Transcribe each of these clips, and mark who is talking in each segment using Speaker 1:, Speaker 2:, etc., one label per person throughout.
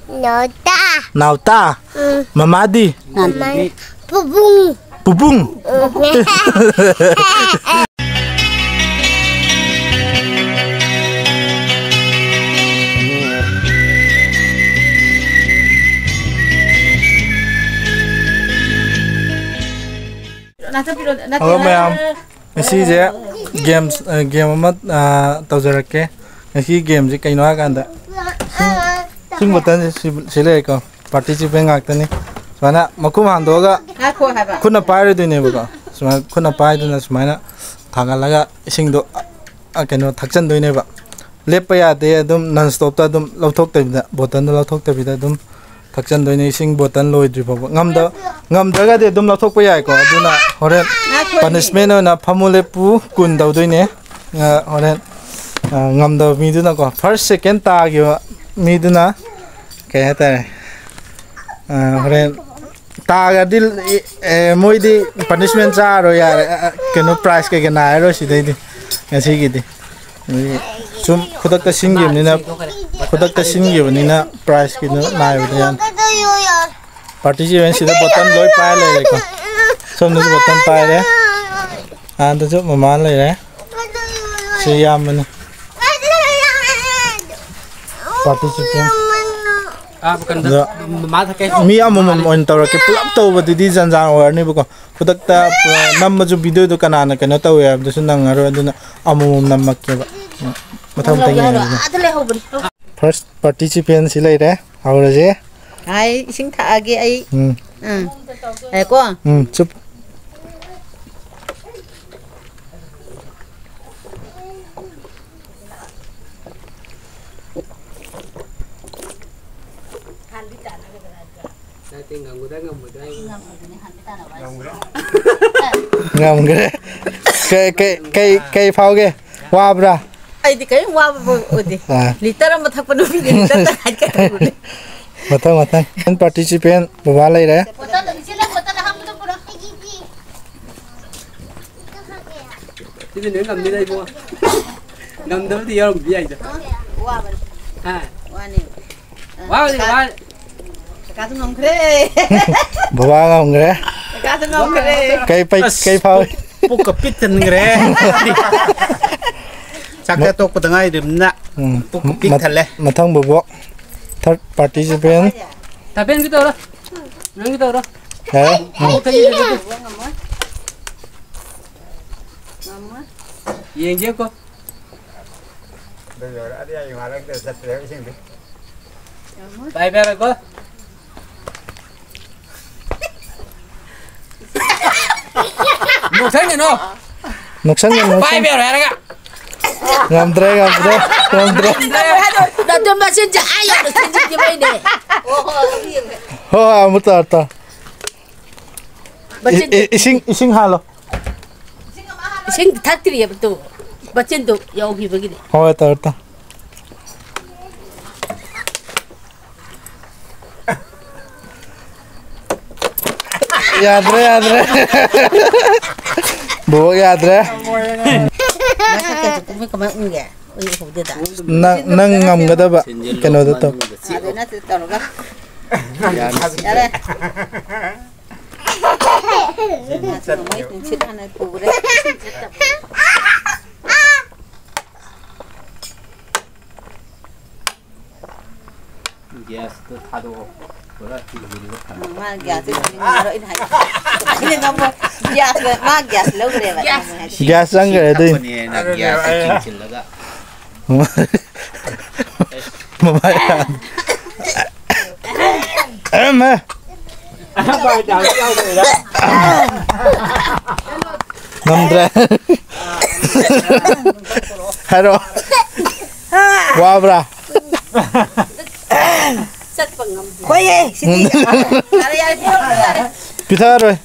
Speaker 1: Nauta.
Speaker 2: Nauta. Mamadi.
Speaker 1: Pupung.
Speaker 2: Pupung. Halo mayam, ngasi je game amat tawjarake. Ngasi game je kaino aganda. Sing botan sile ko participant ngakta ni. Soalnya makum handoga kuna pai dine buka. Soalnya kuna pai dine soalnya thagalaga sing do kaino thakchan doine ba. Lepa ya de adum non stop ta adum lauthok tabida botan do lauthok tabida adum thakchan doine sing botan loi dri ba. Ngamdaga de adum lauthok pa yai ko aduna horen punishment na phamule pu kun daw doine horen ngamda miduna ko first second ta gi miduna kaya hata horen ta dil moidi punishment cha ro ya keno price ke na ro sidai di ngasi gi di sum khudak ta singim ni na khudak ta singim ni na price ki no na ro yan participant sida button loi pa le ko som nu button pa le an to mama le re si yam ni participant mi amum on tawra ke pulap taw badi di janjang or ni buko kudakta namma ju video do kanana kana taw ya du sunang aro aduna amum nammak ke ba matham tangi first participant silai re aura je
Speaker 3: ai sing tha age ai ai ko
Speaker 2: chup ngam gre kai phao ge wa bra
Speaker 3: ai di kai wa odi liter ma thak panu bi liter ta khai ka
Speaker 2: matang participant baba lai re
Speaker 4: ini nih ngam ni bu ngam dah di orang biaya je
Speaker 3: wa wa ni
Speaker 4: wow ni wa
Speaker 3: ka tu ngom kre
Speaker 2: baba ngam gre
Speaker 3: ka tu ngom kre
Speaker 2: kai phao
Speaker 5: puk kapit kan gre sakta tok patangai dimna puk kapit thale
Speaker 2: matang bobo third participant
Speaker 4: tapi kita orang nang kita orang
Speaker 2: ha
Speaker 4: yang dia ko bye bye ko nuksan no bye bye ra ga
Speaker 2: ngamdre
Speaker 3: da tum ba sin ja ayo da sin ji bai ne
Speaker 2: ho amuta ising halo
Speaker 3: sing thakri ya betul bacin tu yogi begini
Speaker 2: ho ta Yadre bo yadre nang ngam gada ba keno da to
Speaker 5: gas to thado pura tilburi ko thado
Speaker 3: ma gas ini ini hai ini ngam gas ma gas lo re ba
Speaker 2: gas sang gre dei
Speaker 5: ni na gas chin laga
Speaker 2: mama ma
Speaker 4: ba da sao rồi đó
Speaker 2: ngamdre haro wabra
Speaker 3: Koye, sini.
Speaker 2: Pita rồi,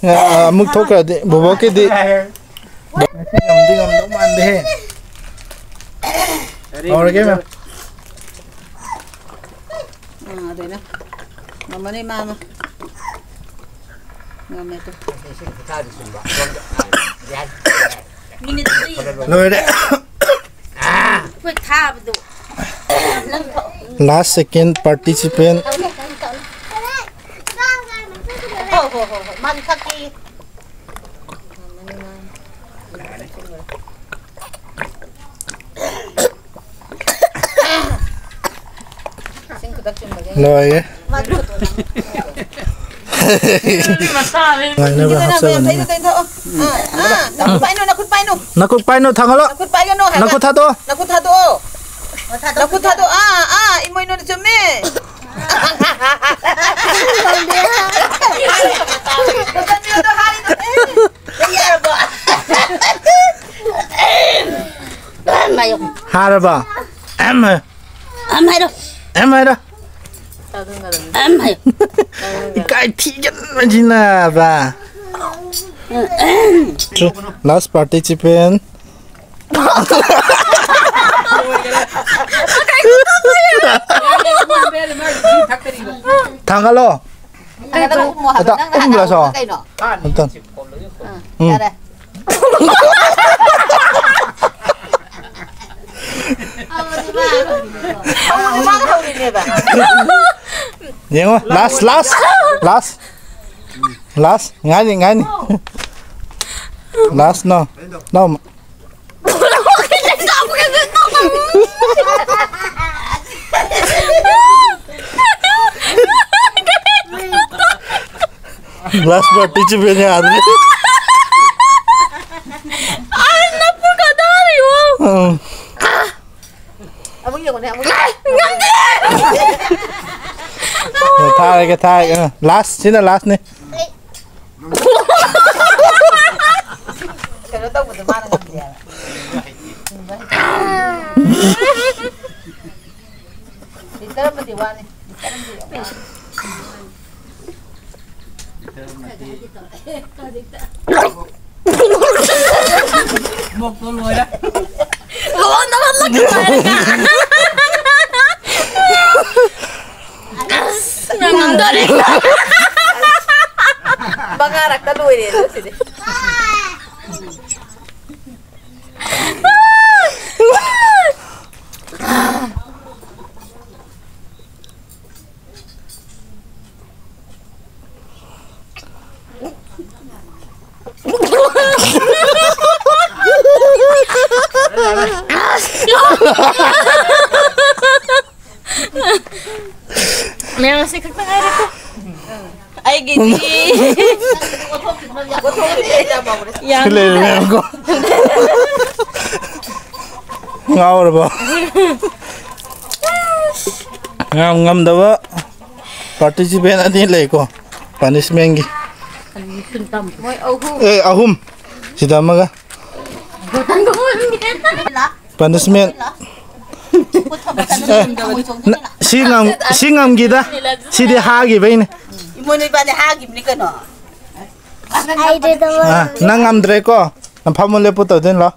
Speaker 2: muk thok ra de, bobo ke de. Ngam do man de. Aur ke ma?
Speaker 3: Ada na. Mama ni mama. Ngam itu. Minit 3.
Speaker 2: Loi de.
Speaker 3: Kau thap tu.
Speaker 2: Last second participant
Speaker 3: Magi kaki.
Speaker 2: Rồi. Này nó vào hấp sơ này. Nakut paino thang lo. Nakut thado.
Speaker 3: Imoy no chumi.
Speaker 2: Haraba. Em ơi.
Speaker 1: Em hay đâu.
Speaker 2: Em ơi đó.
Speaker 1: Em hay.
Speaker 2: Cái thị dân mà gì nè bà. Last participant. Thằng alo. Ata là sao? Atan. Nhớ last ngay đi last no last participant nya ada thay last sini last nih
Speaker 3: Kalau tahu betul mana kan dia. Di dalam petiwan nih.
Speaker 4: Một con lùi đó.
Speaker 1: Luang naman lang Jangan dari.
Speaker 3: Bangarak taluy dito sini.
Speaker 1: Meron si kakak ko.
Speaker 3: Ay gini.
Speaker 2: Keliling ko. Ngawur ba? Ngam daw participant atin lay ko. Punishment gi. Ahum. Sida maga. Punishment. Singam gida. Sidi hagi bain.
Speaker 3: Imoy ba ni hagim ni kano?
Speaker 1: Ay, dito mo.
Speaker 2: Nangam dre ko. Ang pamule po to din lo.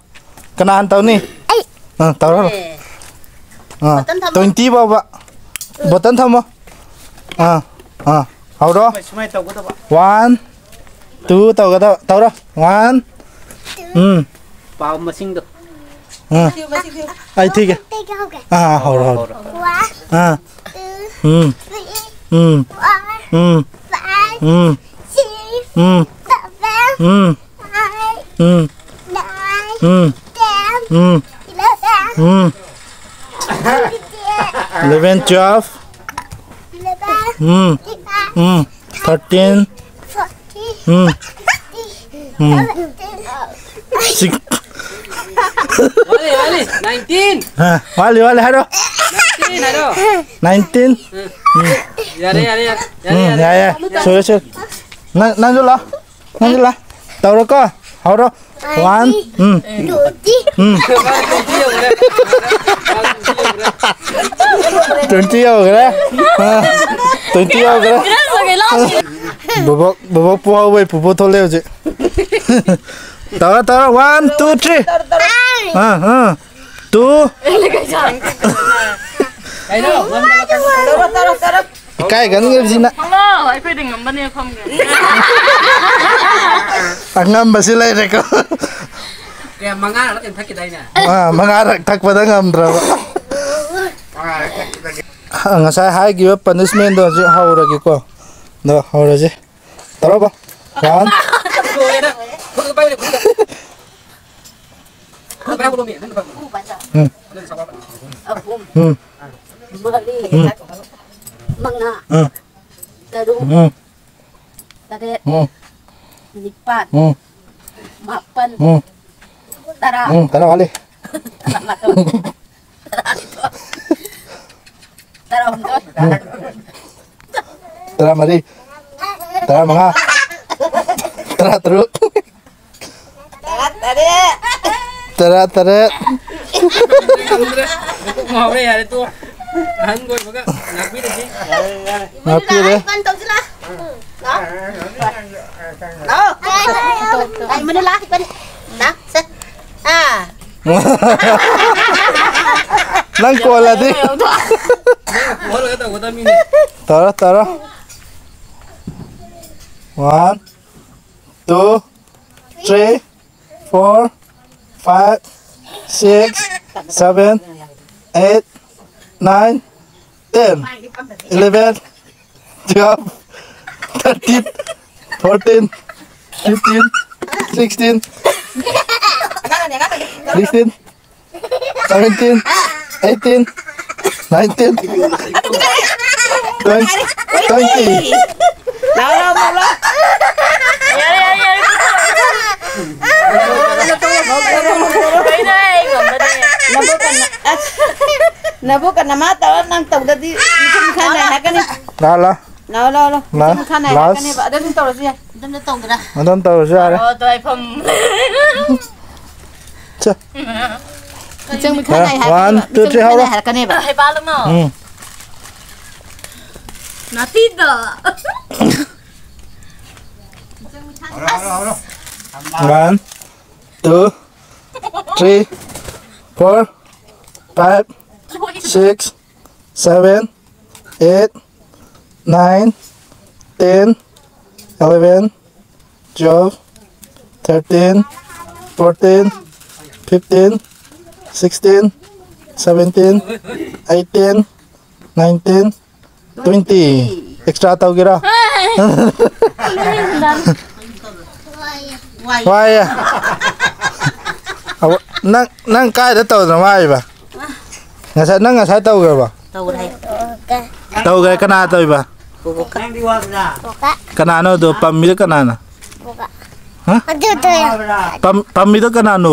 Speaker 2: Kanahan taw ni.
Speaker 1: Ay.
Speaker 2: Taw. 20 ba. Button thamo. Hau đó. 1 2 tàu cái tàu đó. 1
Speaker 5: Bao mà sinh được.
Speaker 2: Ai thi kìa. Hau đó. Eleven, 12, 13, 6.
Speaker 4: Wali, 19.
Speaker 2: Wali, haro.
Speaker 4: 19, haro.
Speaker 2: 19.
Speaker 4: Yari.
Speaker 2: Ya. Sure. Nanjula. Tau đó co. Hau đó. 1. 20 rồi đấy. 20 rồi đấy. Bố puau vậy, bố thôi leo chứ. Tao 1 2 3. 2.
Speaker 4: Cái đâu?
Speaker 3: Tara.
Speaker 2: Cái gắn cái gì nè?
Speaker 1: Hello, ay pwede ngam ba niya kom gan?
Speaker 2: Ang ngam ba sila rin ko?
Speaker 4: Kaya mangarak natin sakit ay na.
Speaker 2: Mangarak tak pa ngam draw. Ang sa hay giwa punishment do ji haura gi ko. Do haura ji. 떨어봐. 원.
Speaker 4: 그거 빨리 그거. 그거 빨리 보면 돼.
Speaker 2: 응. 응.
Speaker 1: Mga
Speaker 2: 응.
Speaker 1: Taro
Speaker 2: 응.
Speaker 1: Taret
Speaker 2: 응.
Speaker 1: Lipat
Speaker 2: 응.
Speaker 1: Mapan
Speaker 2: 응.
Speaker 1: Tara
Speaker 2: 응. 따라갈래.
Speaker 1: Tara Hundod
Speaker 2: 따라 마리. 따라 mga. 따라 따로. 따라 따라.
Speaker 4: Ngồi đây là tôi. Anh ngồi mà ngạc biết gì?
Speaker 2: Ngạc biết đấy.
Speaker 3: Con tông sila. Đó. Ay Manila, pan. Na, set. À.
Speaker 2: Nang kola đi.
Speaker 4: Ngồi rồi tao có tâm đi.
Speaker 2: 따라 따라. 1, 2, 3, 4, 5, 6, 7, 8, 9, 10, 11, 12, 13, 14, 15, 16, 16, 17, 18, 19, 20.
Speaker 3: Lao mau lo.
Speaker 1: Cái này của mình
Speaker 3: Nabukan na mata nang tawag dati. Kan na kan.
Speaker 2: Lala.
Speaker 3: Lo.
Speaker 2: La.
Speaker 3: Kan na kan ba dati tawag siya. Dami tawag na.
Speaker 2: Anong tawag siya?
Speaker 1: Ồ tôi không
Speaker 2: Cha.
Speaker 3: Chẳng mi kan na.
Speaker 2: 1, 2, 3 hao đó.
Speaker 3: Kan ba.
Speaker 1: Hay ba lắm nào
Speaker 2: Ừ.
Speaker 1: Nó tít đó
Speaker 2: 1, 2, 3, 4, 5, 6, 7, 8, 9, 10, 11, 12, 13, 14, 15, 16, 17, 18, 19, 20. Extra tao kira. Why à? Nang cái đã tàu rồi why ba? Nga sai tàu rồi ba?
Speaker 3: Tawag hay.
Speaker 2: Tàu cái kana tàu ba? Kana no do pamil kana na? Hah? Pamil kana no?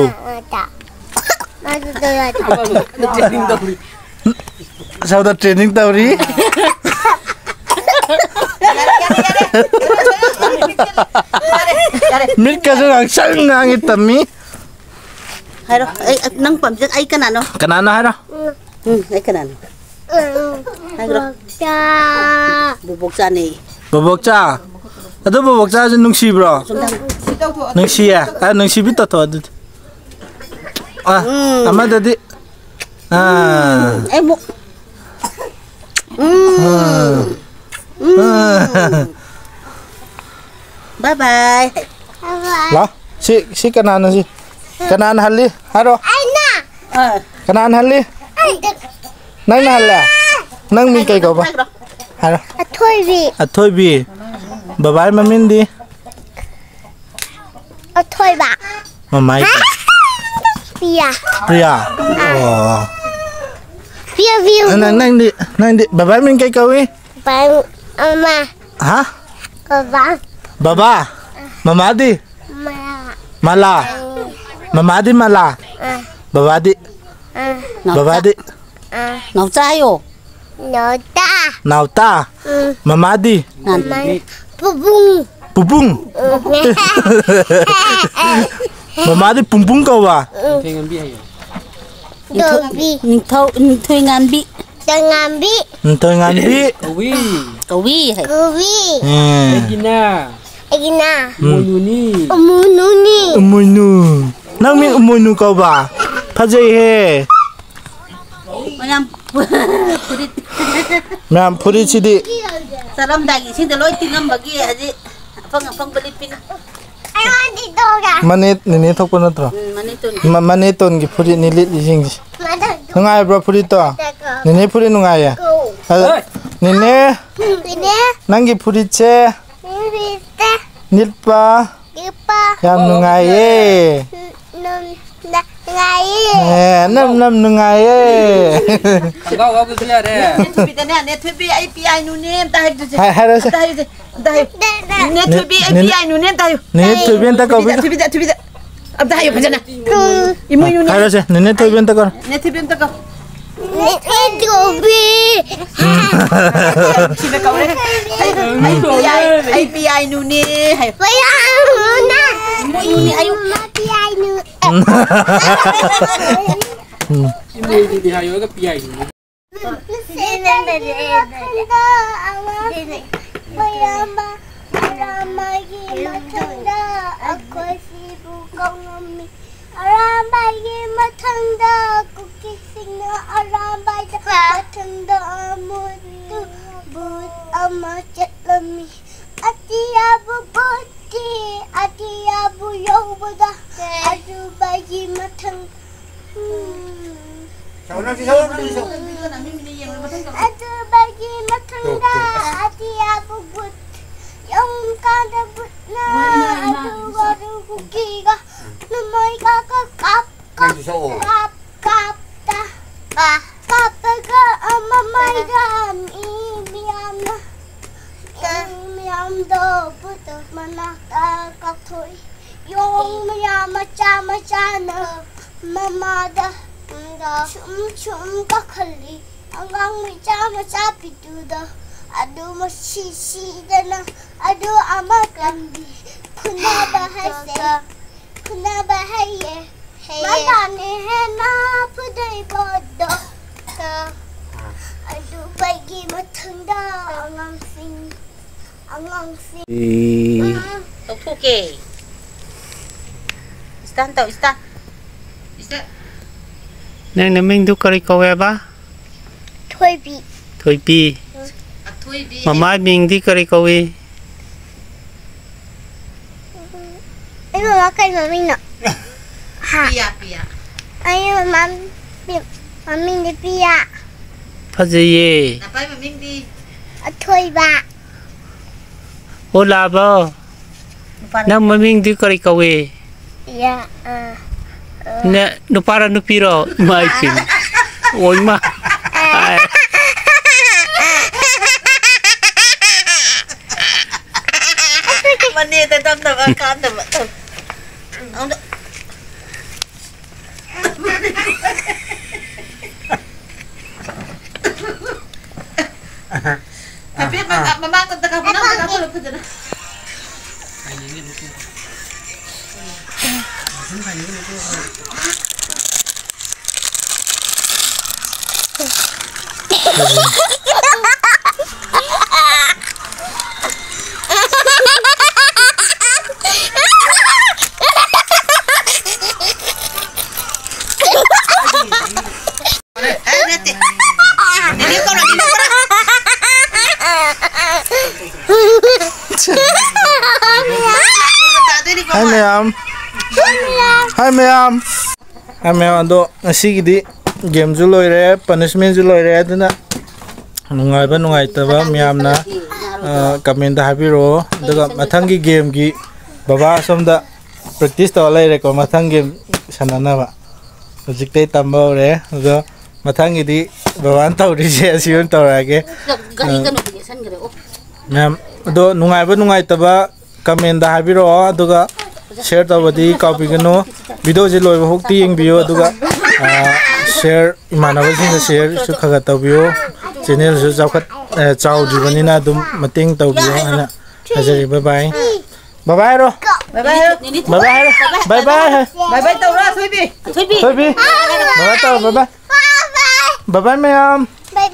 Speaker 2: Sao ta training tàu đi? Mít cái gì sang ngang ít tầm mi?
Speaker 3: Hay rồi, nang pam chắc ai kan ano?
Speaker 2: Kana na hay đó?
Speaker 3: Ai kan ano? Hay rồi. Bubuk sa ni.
Speaker 2: Bobok cha. Ato bobok cha nung si bro. Nung si à? À nung si bito to. Ah, ama tadi. Ah.
Speaker 3: Ay mo. Bye bye.
Speaker 2: Lah, si kanan si. Kanan hali, haro. Kanan hali. Nang nala. Nang min kay ko ba? Haro. Athoy bi. Bye mamin di. Mamai. Priya. Oh. Nang di. Bye min kay ko eh. Hah? Baba. Mama di. Mala. Mama di mala. Baba di. Baba di.
Speaker 3: Nấu chai yo.
Speaker 2: Nauta. Mama di. Pupung. Mama di pumpung kau ba?
Speaker 4: Pengen biaya.
Speaker 3: Ning thôi ngan bi.
Speaker 2: Ntoy ngambi.
Speaker 4: Kawi.
Speaker 3: Kawi hay.
Speaker 4: Egina. Muyuni.
Speaker 2: Umunu. Nang min umunu kau ba? Pajai he. Ma'am puri chidi.
Speaker 3: Salam dagi sing loi tingam bagi haji. Apang belipin.
Speaker 2: Manit nini thok pun atro.
Speaker 3: Manitun.
Speaker 2: Maniton gi puri nilit jing. Nungai bro puri to. Nini puri nungai ya. Nini. Nangi puri che. Nitpa. Yam nungaye. Nam nungaye.
Speaker 4: Kau kusiya deh.
Speaker 3: Net to be API nu name tayo.
Speaker 2: Hai rasa.
Speaker 3: Net to be API nu name tayo.
Speaker 2: Nene to bien ta kau bi.
Speaker 3: To be. Ab tayo pa na. Imu nu
Speaker 2: Hai rasa. Nene to bien ta kau.
Speaker 3: Net to be ta ko. Sino ka ulit? API nu ni.
Speaker 4: Ini di hayo ke piai.
Speaker 3: Okay. Istan tau istan.
Speaker 5: Neng naming tu kari kau apa? Thôi pi. Mama ming di kari kau e.
Speaker 6: Ini makan mami nak.
Speaker 3: Pia.
Speaker 6: Ayo mami di pia.
Speaker 5: Phaji ye.
Speaker 3: Apa mami di?
Speaker 6: Thôi ba.
Speaker 5: Hola ba. Nang maming di kari kau e.
Speaker 6: Ya.
Speaker 5: Na no para no piro mai pin. Oi ma.
Speaker 3: Mani tetap akan tetap. Tapi mama tetap kamu nak apa lu kerja?
Speaker 2: Hai ma'am. Ando ngasih game ju loire, punishment ju loire aduna nungai taba ma'am na comment da habiro daga mathangi game gi baba somda practice to laire ko mathang game sanana ba hojikte tamba ore do mathangi di baban tawri je asiun tawrage ma'am do nungai taba comment da habiro aduga share tabadi copy gano video je loy hokti ing bio aduga share imanaba sing share su khaga tabio channel su jawkhat chaw jibanina dum mating tabio ana hajari bye bye ro bye bye
Speaker 3: tawra thoibi
Speaker 2: bye bye taw bye ma'am
Speaker 6: Bye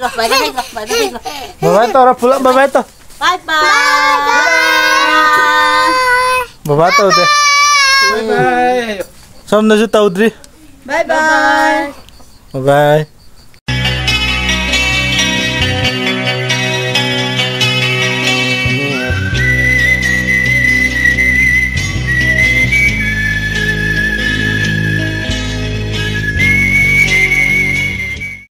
Speaker 6: bye.
Speaker 2: bye taw pulang bye to
Speaker 3: Bye bye.
Speaker 2: bye to de
Speaker 4: Bye bye.
Speaker 2: samna ju tawdri
Speaker 3: Bye bye.
Speaker 2: bye